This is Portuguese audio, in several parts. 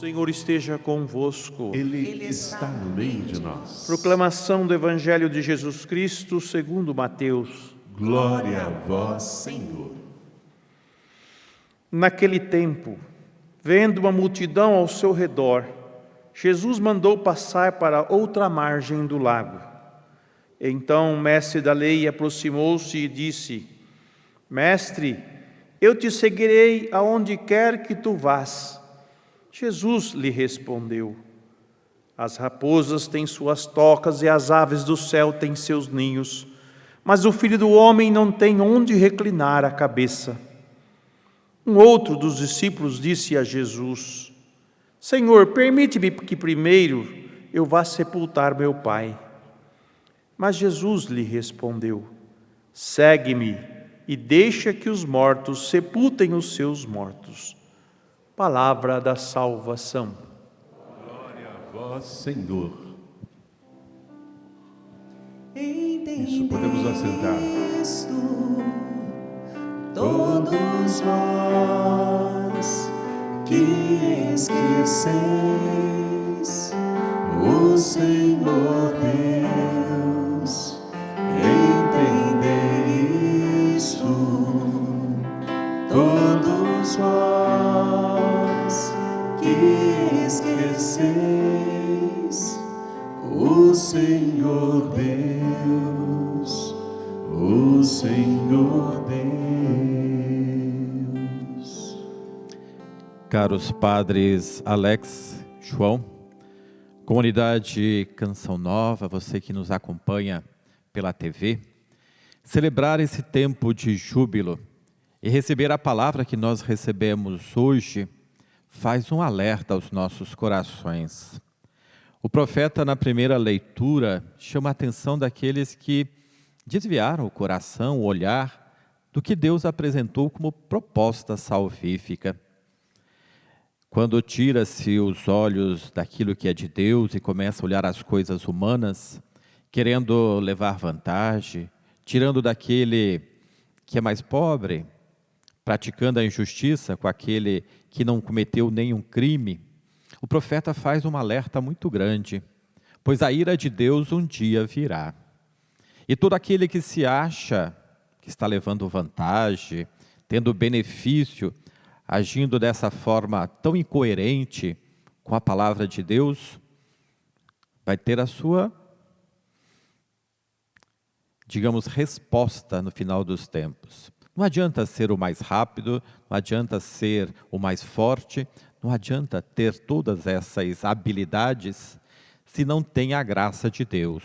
Senhor esteja convosco. Ele está no meio de nós. Proclamação do Evangelho de Jesus Cristo segundo Mateus. Glória a vós, Senhor. Naquele tempo, vendo uma multidão ao seu redor, Jesus mandou passar para outra margem do lago. Então o mestre da lei aproximou-se e disse: Mestre, eu te seguirei aonde quer que tu vás. Jesus lhe respondeu: As raposas têm suas tocas e as aves do céu têm seus ninhos, mas o Filho do Homem não tem onde reclinar a cabeça. Um outro dos discípulos disse a Jesus: Senhor, permite-me que primeiro eu vá sepultar meu pai. Mas Jesus lhe respondeu: Segue-me e deixa que os mortos sepultem os seus mortos. Palavra da salvação. Glória a vós, Senhor. Isso, podemos assentar. Todos vós que esqueceis o Senhor Deus, entendei isto. Todos vós que esqueceis o Senhor Deus, o Senhor Deus. Caros padres Alex, João, comunidade Canção Nova, você que nos acompanha pela TV, celebrar esse tempo de júbilo e receber a palavra que nós recebemos hoje faz um alerta aos nossos corações. O profeta, na primeira leitura, chama a atenção daqueles que desviaram o coração, o olhar, do que Deus apresentou como proposta salvífica. Quando tira-se os olhos daquilo que é de Deus e começa a olhar as coisas humanas, querendo levar vantagem, tirando daquele que é mais pobre, praticando a injustiça com aquele que não cometeu nenhum crime, o profeta faz um alerta muito grande, pois a ira de Deus um dia virá. E todo aquele que se acha que está levando vantagem, tendo benefício, agindo dessa forma tão incoerente com a palavra de Deus, vai ter a sua, digamos, resposta no final dos tempos. Não adianta ser o mais rápido, não adianta ser o mais forte, não adianta ter todas essas habilidades se não tem a graça de Deus.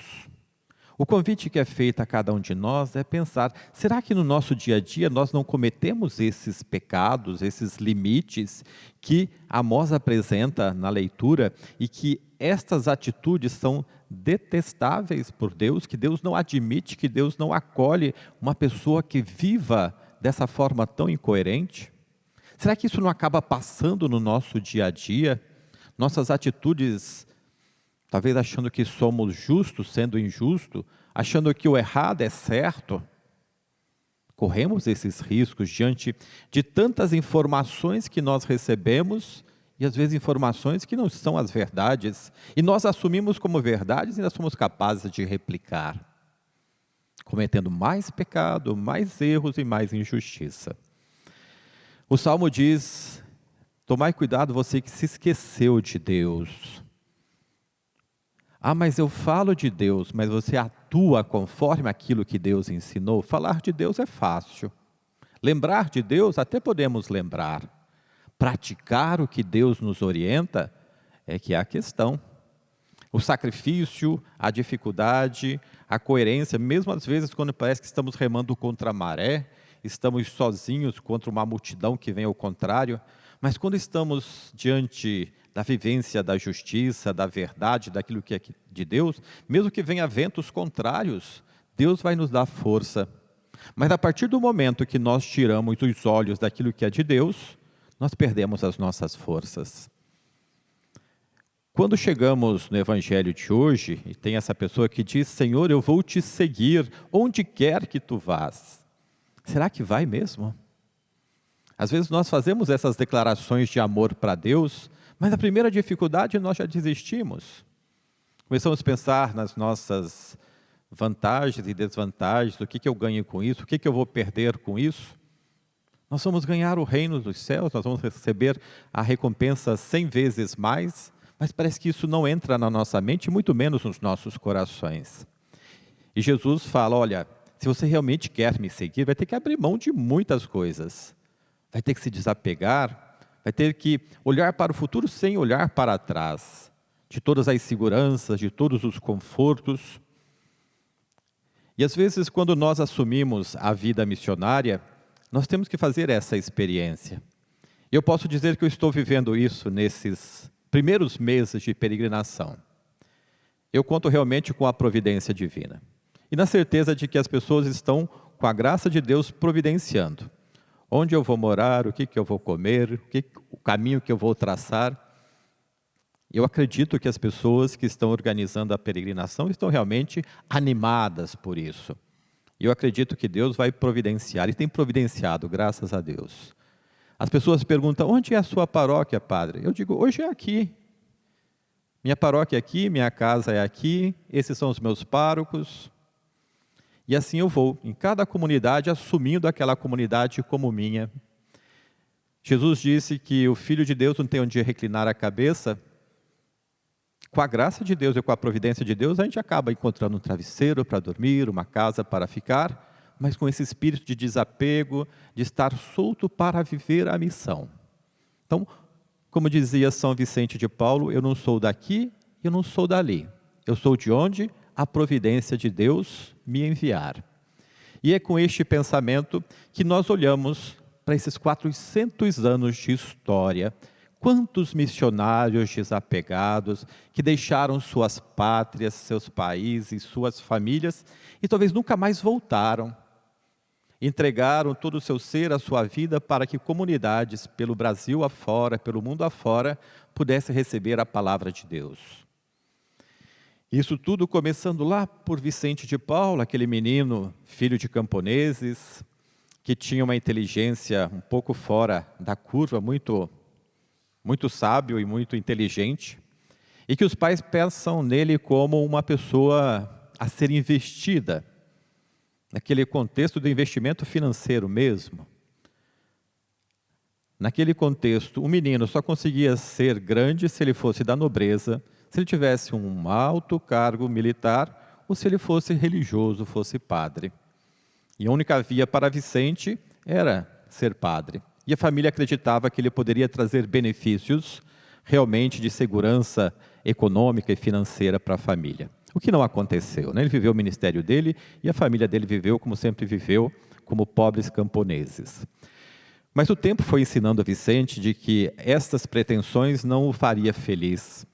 O convite que é feito a cada um de nós é pensar, será que no nosso dia a dia nós não cometemos esses pecados, esses limites que Amós apresenta na leitura e que estas atitudes são detestáveis por Deus, que Deus não admite, que Deus não acolhe uma pessoa que viva dessa forma tão incoerente? Será que isso não acaba passando no nosso dia a dia? Nossas atitudes, talvez achando que somos justos, sendo injusto, achando que o errado é certo? Corremos esses riscos diante de tantas informações que nós recebemos e às vezes informações que não são as verdades, e nós assumimos como verdades e ainda somos capazes de replicar, cometendo mais pecado, mais erros e mais injustiça. O Salmo diz: tomai cuidado você que se esqueceu de Deus. Ah, mas eu falo de Deus, mas você atua conforme aquilo que Deus ensinou? Falar de Deus é fácil. Lembrar de Deus, até podemos lembrar. Praticar o que Deus nos orienta é que é a questão. O sacrifício, a dificuldade, a coerência, mesmo às vezes quando parece que estamos remando contra a maré, estamos sozinhos contra uma multidão que vem ao contrário, mas quando estamos diante da vivência da justiça, da verdade, daquilo que é de Deus, mesmo que venha ventos contrários, Deus vai nos dar força. Mas a partir do momento que nós tiramos os olhos daquilo que é de Deus, nós perdemos as nossas forças. Quando chegamos no Evangelho de hoje, e tem essa pessoa que diz: Senhor, eu vou te seguir onde quer que tu vás. Será que vai mesmo? Às vezes nós fazemos essas declarações de amor para Deus, Mas na primeira dificuldade nós já desistimos. Começamos a pensar nas nossas vantagens e desvantagens, o que eu ganho com isso, o que eu vou perder com isso. Nós vamos ganhar o reino dos céus, nós vamos receber a recompensa 100 vezes mais, mas parece que isso não entra na nossa mente, muito menos nos nossos corações. E Jesus fala, olha, se você realmente quer me seguir, vai ter que abrir mão de muitas coisas. Vai ter que se desapegar, vai ter que olhar para o futuro sem olhar para trás. De todas as seguranças, de todos os confortos. E às vezes, quando nós assumimos a vida missionária, nós temos que fazer essa experiência. Eu posso dizer que eu estou vivendo isso nesses primeiros meses de peregrinação. Eu conto realmente com a providência divina. E na certeza de que as pessoas estão, com a graça de Deus, providenciando. Onde eu vou morar, o que eu vou comer, o caminho que eu vou traçar. Eu acredito que as pessoas que estão organizando a peregrinação estão realmente animadas por isso. Eu acredito que Deus vai providenciar, e tem providenciado, graças a Deus. As pessoas perguntam, onde é a sua paróquia, padre? Eu digo, hoje é aqui. Minha paróquia é aqui, minha casa é aqui, esses são os meus párocos. E assim eu vou, em cada comunidade, assumindo aquela comunidade como minha. Jesus disse que o Filho de Deus não tem onde reclinar a cabeça. Com a graça de Deus e com a providência de Deus, a gente acaba encontrando um travesseiro para dormir, uma casa para ficar, mas com esse espírito de desapego, de estar solto para viver a missão. Então, como dizia São Vicente de Paulo, eu não sou daqui, eu não sou dali. Eu sou de onde a providência de Deus me enviar. E é com este pensamento que nós olhamos para esses 400 anos de história. Quantos missionários desapegados que deixaram suas pátrias, seus países, suas famílias e talvez nunca mais voltaram. Entregaram todo o seu ser, a sua vida para que comunidades pelo Brasil afora, pelo mundo afora, pudessem receber a palavra de Deus. Isso tudo começando lá por Vicente de Paulo, aquele menino, filho de camponeses, que tinha uma inteligência um pouco fora da curva, muito sábio e muito inteligente, e que os pais pensam nele como uma pessoa a ser investida, naquele contexto do investimento financeiro mesmo. Naquele contexto, o menino só conseguia ser grande se ele fosse da nobreza, se ele tivesse um alto cargo militar, ou se ele fosse religioso, fosse padre. E a única via para Vicente era ser padre. E a família acreditava que ele poderia trazer benefícios realmente de segurança econômica e financeira para a família. O que não aconteceu, né? Ele viveu o ministério dele e a família dele viveu como sempre viveu, como pobres camponeses. Mas o tempo foi ensinando a Vicente de que estas pretensões não o faria feliz.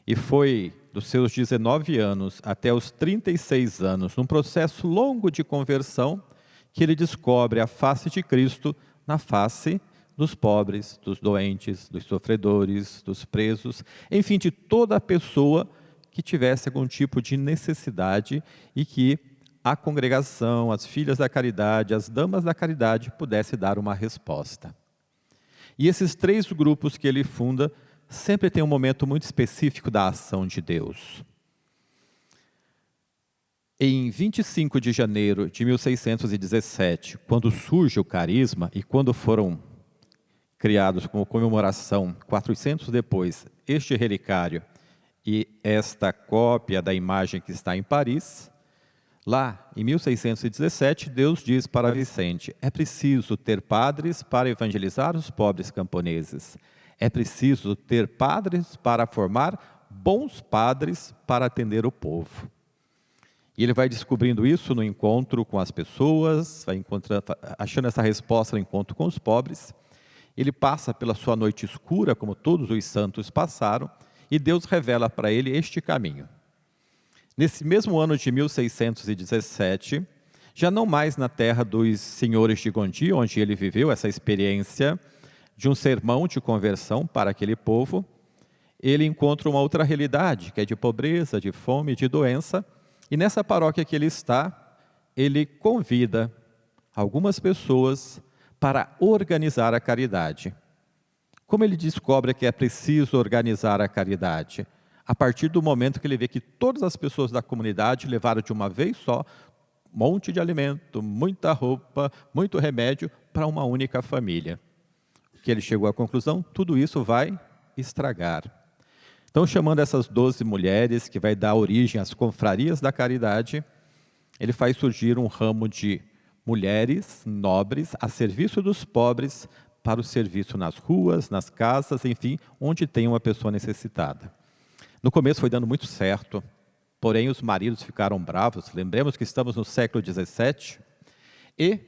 E foi dos seus 19 anos até os 36 anos, num processo longo de conversão, que ele descobre a face de Cristo na face dos pobres, dos doentes, dos sofredores, dos presos, enfim, de toda a pessoa que tivesse algum tipo de necessidade e que a congregação, as filhas da caridade, as damas da caridade pudesse dar uma resposta. E esses 3 grupos que ele funda sempre tem um momento muito específico da ação de Deus. Em 25 de janeiro de 1617, quando surge o carisma e quando foram criados como comemoração, 400 depois, este relicário e esta cópia da imagem que está em Paris, lá em 1617, Deus diz para Vicente, é preciso ter padres para evangelizar os pobres camponeses, é preciso ter padres para formar bons padres para atender o povo. E ele vai descobrindo isso no encontro com as pessoas, vai achando essa resposta no encontro com os pobres. Ele passa pela sua noite escura, como todos os santos passaram, e Deus revela para ele este caminho. Nesse mesmo ano de 1617, já não mais na terra dos senhores de Gondi, onde ele viveu essa experiência de um sermão de conversão para aquele povo, ele encontra uma outra realidade, que é de pobreza, de fome, de doença. E nessa paróquia que ele está, ele convida algumas pessoas para organizar a caridade. Como ele descobre que é preciso organizar a caridade? A partir do momento que ele vê que todas as pessoas da comunidade levaram de uma vez só um monte de alimento, muita roupa, muito remédio para uma única família. Que ele chegou à conclusão, tudo isso vai estragar. Então, chamando essas 12 mulheres, que vai dar origem às confrarias da caridade, ele faz surgir um ramo de mulheres nobres a serviço dos pobres, para o serviço nas ruas, nas casas, enfim, onde tem uma pessoa necessitada. No começo foi dando muito certo, porém os maridos ficaram bravos. Lembremos que estamos no século XVII e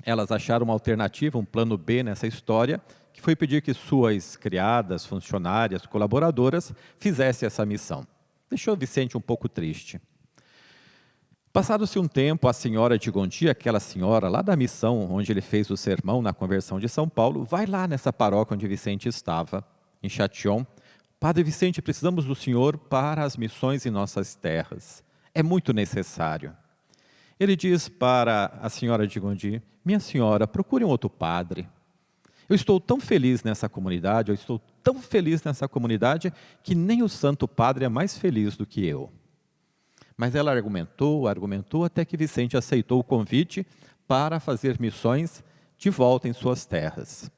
elas acharam uma alternativa, um plano B nessa história, que foi pedir que suas criadas, funcionárias, colaboradoras fizessem essa missão. Deixou Vicente um pouco triste. Passado-se um tempo, a senhora de Gondi, aquela senhora lá da missão, onde ele fez o sermão na conversão de São Paulo, vai lá nessa paróquia onde Vicente estava, em Châtillon. Padre Vicente, precisamos do senhor para as missões em nossas terras. É muito necessário. Ele diz para a senhora de Gondi, minha senhora, procure um outro padre. Eu estou tão feliz nessa comunidade, que nem o Santo Padre é mais feliz do que eu. Mas ela argumentou, até que Vicente aceitou o convite para fazer missões de volta em suas terras.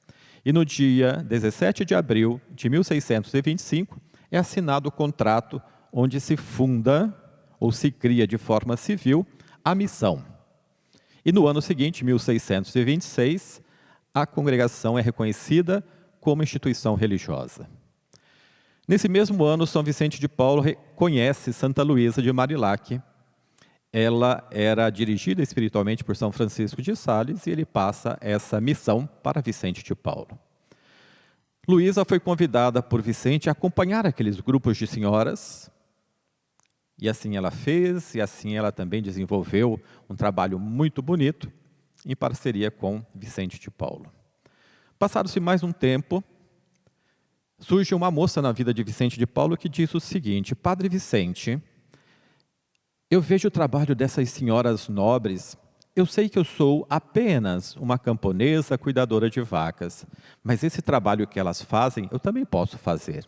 E no dia 17 de abril de 1625, é assinado o contrato onde se funda, ou se cria de forma civil, a missão. E no ano seguinte, 1626, a congregação é reconhecida como instituição religiosa. Nesse mesmo ano, São Vicente de Paulo reconhece Santa Luísa de Marilac. Ela era dirigida espiritualmente por São Francisco de Sales e ele passa essa missão para Vicente de Paulo. Luísa foi convidada por Vicente a acompanhar aqueles grupos de senhoras, e assim ela fez, e assim ela também desenvolveu um trabalho muito bonito, em parceria com Vicente de Paulo. Passado-se mais um tempo, surge uma moça na vida de Vicente de Paulo que diz o seguinte, Padre Vicente, eu vejo o trabalho dessas senhoras nobres, eu sei que eu sou apenas uma camponesa cuidadora de vacas, mas esse trabalho que elas fazem, eu também posso fazer.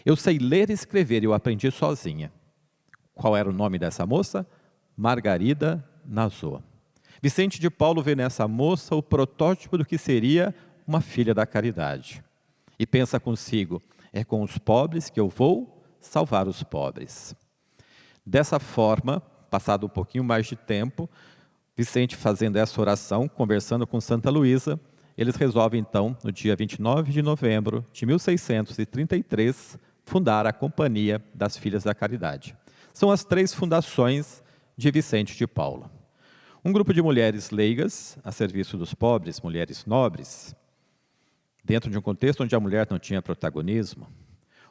Eu sei ler e escrever, eu aprendi sozinha. Qual era o nome dessa moça? Margarida Nazô. Vicente de Paulo vê nessa moça o protótipo do que seria uma filha da caridade. E pensa consigo, é com os pobres que eu vou salvar os pobres. Dessa forma, passado um pouquinho mais de tempo, Vicente fazendo essa oração, conversando com Santa Luísa, eles resolvem então, no dia 29 de novembro de 1633, fundar a Companhia das Filhas da Caridade. São as 3 fundações de Vicente de Paulo. Um grupo de mulheres leigas, a serviço dos pobres, mulheres nobres, dentro de um contexto onde a mulher não tinha protagonismo.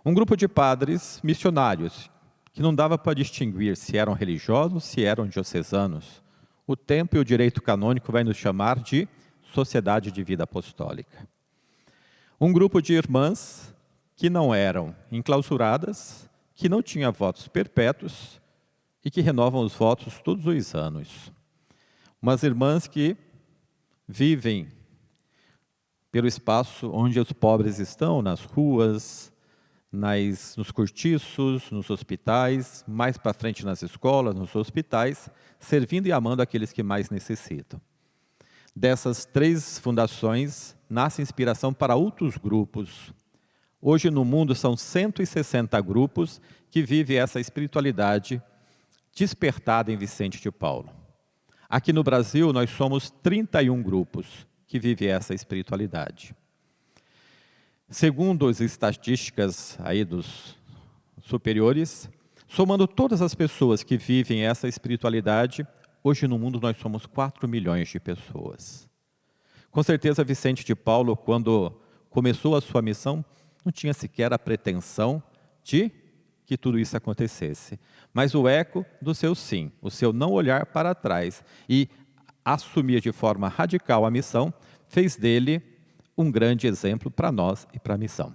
Um grupo de padres missionários, que não dava para distinguir se eram religiosos, se eram diocesanos. O tempo e o direito canônico vai nos chamar de sociedade de vida apostólica. Um grupo de irmãs que não eram enclausuradas, que não tinham votos perpétuos e que renovam os votos todos os anos. Umas irmãs que vivem pelo espaço onde os pobres estão, nas ruas, nos cortiços, nos hospitais, mais para frente nas escolas, nos hospitais, servindo e amando aqueles que mais necessitam. Dessas 3 fundações, nasce inspiração para outros grupos. Hoje no mundo são 160 grupos que vivem essa espiritualidade despertada em Vicente de Paulo. Aqui no Brasil, nós somos 31 grupos que vivem essa espiritualidade. Segundo as estatísticas aí dos superiores, somando todas as pessoas que vivem essa espiritualidade, hoje no mundo nós somos 4 milhões de pessoas. Com certeza Vicente de Paulo, quando começou a sua missão, não tinha sequer a pretensão de que tudo isso acontecesse. Mas o eco do seu sim, o seu não olhar para trás e assumir de forma radical a missão, fez dele um grande exemplo para nós e para a missão.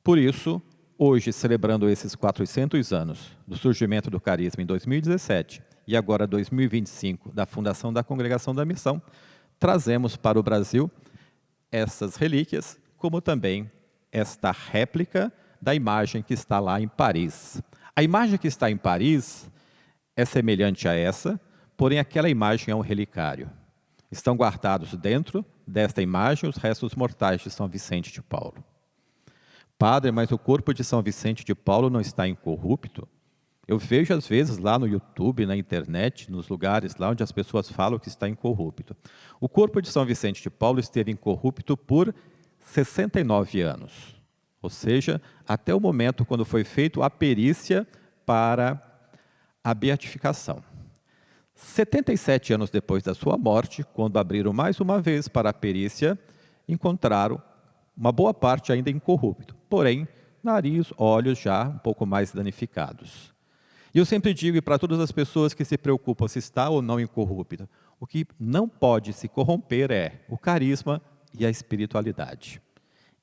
Por isso, hoje, celebrando esses 400 anos do surgimento do carisma em 2017 e agora 2025 da fundação da Congregação da Missão, trazemos para o Brasil essas relíquias como também esta réplica da imagem que está lá em Paris. A imagem que está em Paris é semelhante a essa, porém aquela imagem é um relicário. Estão guardados dentro desta imagem os restos mortais de São Vicente de Paulo. Padre, mas o corpo de São Vicente de Paulo não está incorrupto? Eu vejo às vezes lá no YouTube, na internet, nos lugares lá onde as pessoas falam que está incorrupto. O corpo de São Vicente de Paulo esteve incorrupto por 69 anos. Ou seja, até o momento quando foi feita a perícia para a beatificação. 77 anos depois da sua morte, quando abriram mais uma vez para a perícia, encontraram uma boa parte ainda incorrupto, porém, nariz, olhos já um pouco mais danificados. E eu sempre digo, e para todas as pessoas que se preocupam se está ou não incorrupto, o que não pode se corromper é o carisma e a espiritualidade.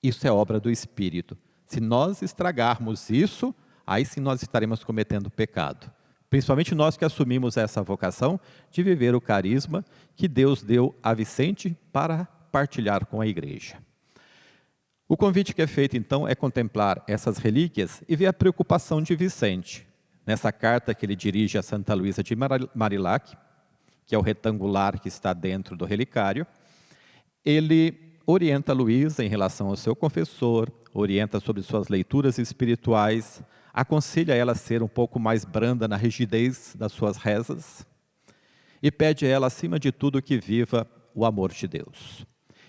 Isso é obra do Espírito. Se nós estragarmos isso, aí sim nós estaremos cometendo pecado. Principalmente nós que assumimos essa vocação de viver o carisma que Deus deu a Vicente para partilhar com a igreja. O convite que é feito, então, é contemplar essas relíquias e ver a preocupação de Vicente. Nessa carta que ele dirige a Santa Luísa de Marillac, que é o retangular que está dentro do relicário, ele orienta a Luísa em relação ao seu confessor, orienta sobre suas leituras espirituais, aconselha ela a ser um pouco mais branda na rigidez das suas rezas e pede a ela, acima de tudo, que viva o amor de Deus.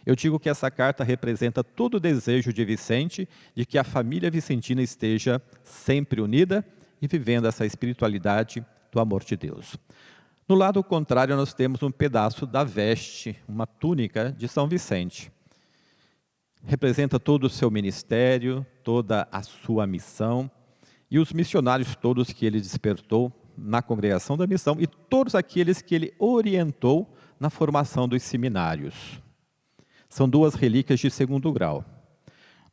Eu digo que essa carta representa todo o desejo de Vicente de que a família vicentina esteja sempre unida e vivendo essa espiritualidade do amor de Deus. No lado contrário, nós temos um pedaço da veste, uma túnica de São Vicente. Representa todo o seu ministério, toda a sua missão e os missionários todos que ele despertou na congregação da missão e todos aqueles que ele orientou na formação dos seminários. São duas relíquias de 2º grau.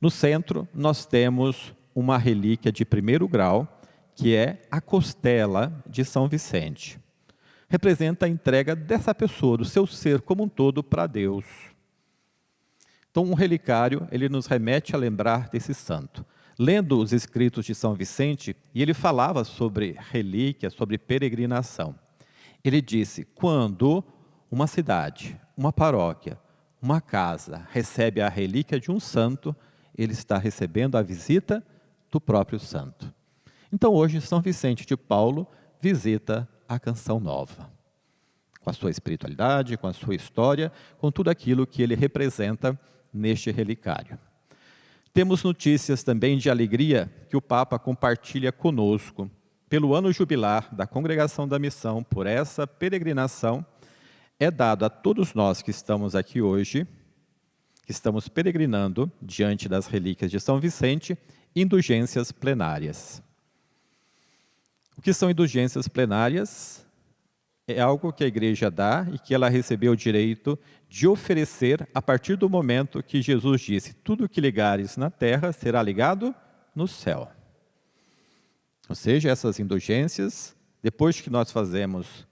No centro, nós temos uma relíquia de 1º grau, que é a costela de São Vicente. Representa a entrega dessa pessoa, do seu ser como um todo, para Deus. Então, um relicário, ele nos remete a lembrar desse santo. Lendo os escritos de São Vicente, e ele falava sobre relíquia, sobre peregrinação. Ele disse, quando uma cidade, uma paróquia, uma casa recebe a relíquia de um santo, ele está recebendo a visita do próprio santo. Então, hoje, São Vicente de Paulo visita a Canção Nova, com a sua espiritualidade, com a sua história, com tudo aquilo que ele representa neste relicário. Temos notícias também de alegria que o Papa compartilha conosco. Pelo ano jubilar da Congregação da Missão, por essa peregrinação, é dado a todos nós que estamos aqui hoje, que estamos peregrinando diante das relíquias de São Vicente, indulgências plenárias. O que são indulgências plenárias? É algo que a igreja dá e que ela recebeu o direito de oferecer a partir do momento que Jesus disse, tudo que ligares na terra será ligado no céu. Ou seja, essas indulgências, depois que nós fazemos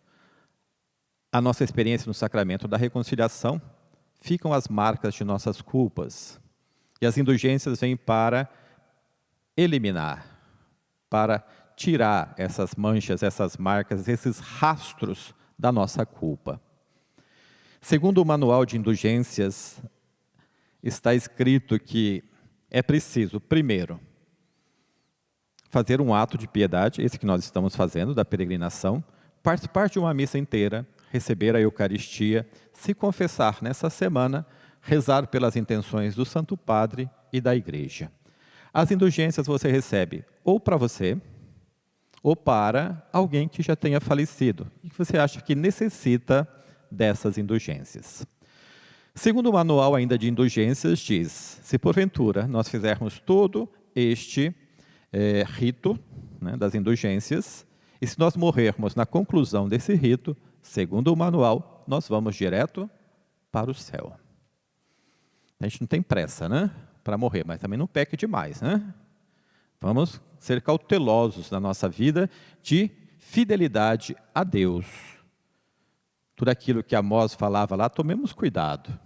a nossa experiência no sacramento da reconciliação, ficam as marcas de nossas culpas. E as indulgências vêm para eliminar, para tirar essas manchas, essas marcas, esses rastros da nossa culpa. Segundo o manual de indulgências, está escrito que é preciso, primeiro, fazer um ato de piedade, esse que nós estamos fazendo, da peregrinação, participar de uma missa inteira, receber a Eucaristia, se confessar nessa semana, rezar pelas intenções do Santo Padre e da Igreja. As indulgências você recebe ou para você, ou para alguém que já tenha falecido e que você acha que necessita dessas indulgências. Segundo o manual ainda de indulgências, diz, se porventura nós fizermos todo este rito, né, das indulgências, e se nós morrermos na conclusão desse rito, segundo o manual, nós vamos direto para o céu. A gente não tem pressa, né, para morrer, mas também não peque demais, né? Vamos ser cautelosos na nossa vida de fidelidade a Deus. Tudo aquilo que Amós falava lá, tomemos cuidado.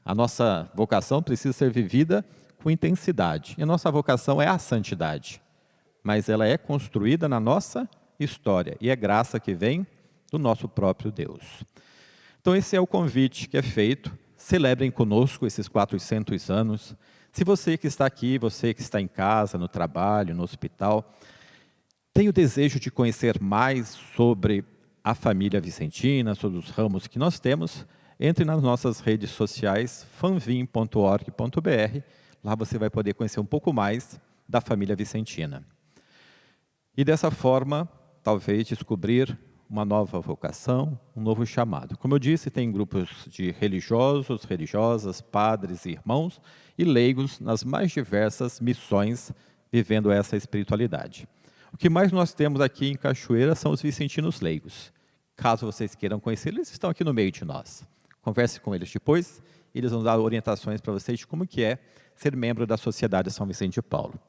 A nossa vocação precisa ser vivida com intensidade. E a nossa vocação é a santidade. Mas ela é construída na nossa história. E é graça que vem do nosso próprio Deus. Então esse é o convite que é feito. Celebrem conosco esses 400 anos. Se você que está aqui, você que está em casa, no trabalho, no hospital, tem o desejo de conhecer mais sobre a família vicentina, sobre os ramos que nós temos, entre nas nossas redes sociais, fanvim.org.br. Lá você vai poder conhecer um pouco mais da família vicentina. E dessa forma, talvez descobrir uma nova vocação, um novo chamado. Como eu disse, tem grupos de religiosos, religiosas, padres e irmãos e leigos nas mais diversas missões vivendo essa espiritualidade. O que mais nós temos aqui em Cachoeira são os vicentinos leigos. Caso vocês queiram conhecer, eles estão aqui no meio de nós. Converse com eles depois, eles vão dar orientações para vocês de como que é ser membro da Sociedade São Vicente de Paulo.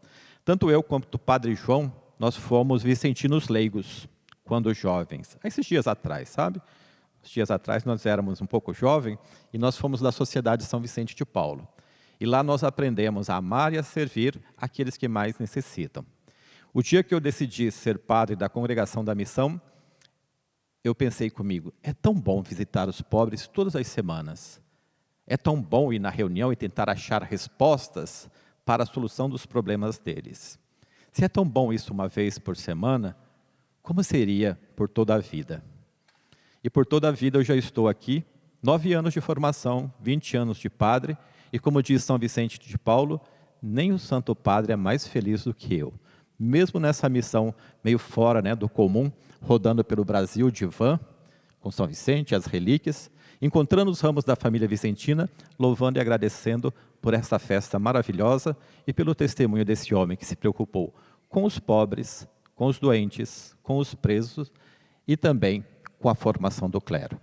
Tanto eu quanto o Padre João, nós fomos vicentinos leigos, quando jovens. Esses dias atrás, sabe? Uns dias atrás nós éramos um pouco jovens e nós fomos da Sociedade São Vicente de Paulo. E lá nós aprendemos a amar e a servir aqueles que mais necessitam. O dia que eu decidi ser padre da Congregação da Missão, eu pensei comigo, é tão bom visitar os pobres todas as semanas. É tão bom ir na reunião e tentar achar respostas para a solução dos problemas deles. Se é tão bom isso uma vez por semana, como seria por toda a vida? E por toda a vida eu já estou aqui, 9 anos de formação, 20 anos de padre, e como diz São Vicente de Paulo, nem o Santo Padre é mais feliz do que eu. Mesmo nessa missão meio fora, né, do comum, rodando pelo Brasil de van, com São Vicente, as relíquias, encontrando os ramos da família vicentina, louvando e agradecendo por essa festa maravilhosa e pelo testemunho desse homem que se preocupou com os pobres, com os doentes, com os presos e também com a formação do clero.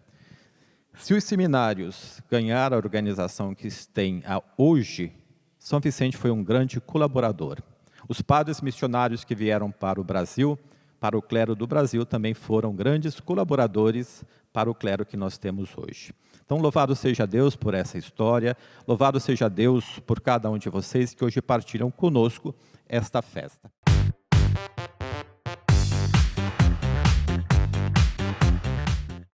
Se os seminários ganharam a organização que têm hoje, São Vicente foi um grande colaborador. Os padres missionários que vieram para o Brasil, para o clero do Brasil, também foram grandes colaboradores para o clero que nós temos hoje. Então, louvado seja Deus por essa história, louvado seja Deus por cada um de vocês que hoje partilham conosco esta festa.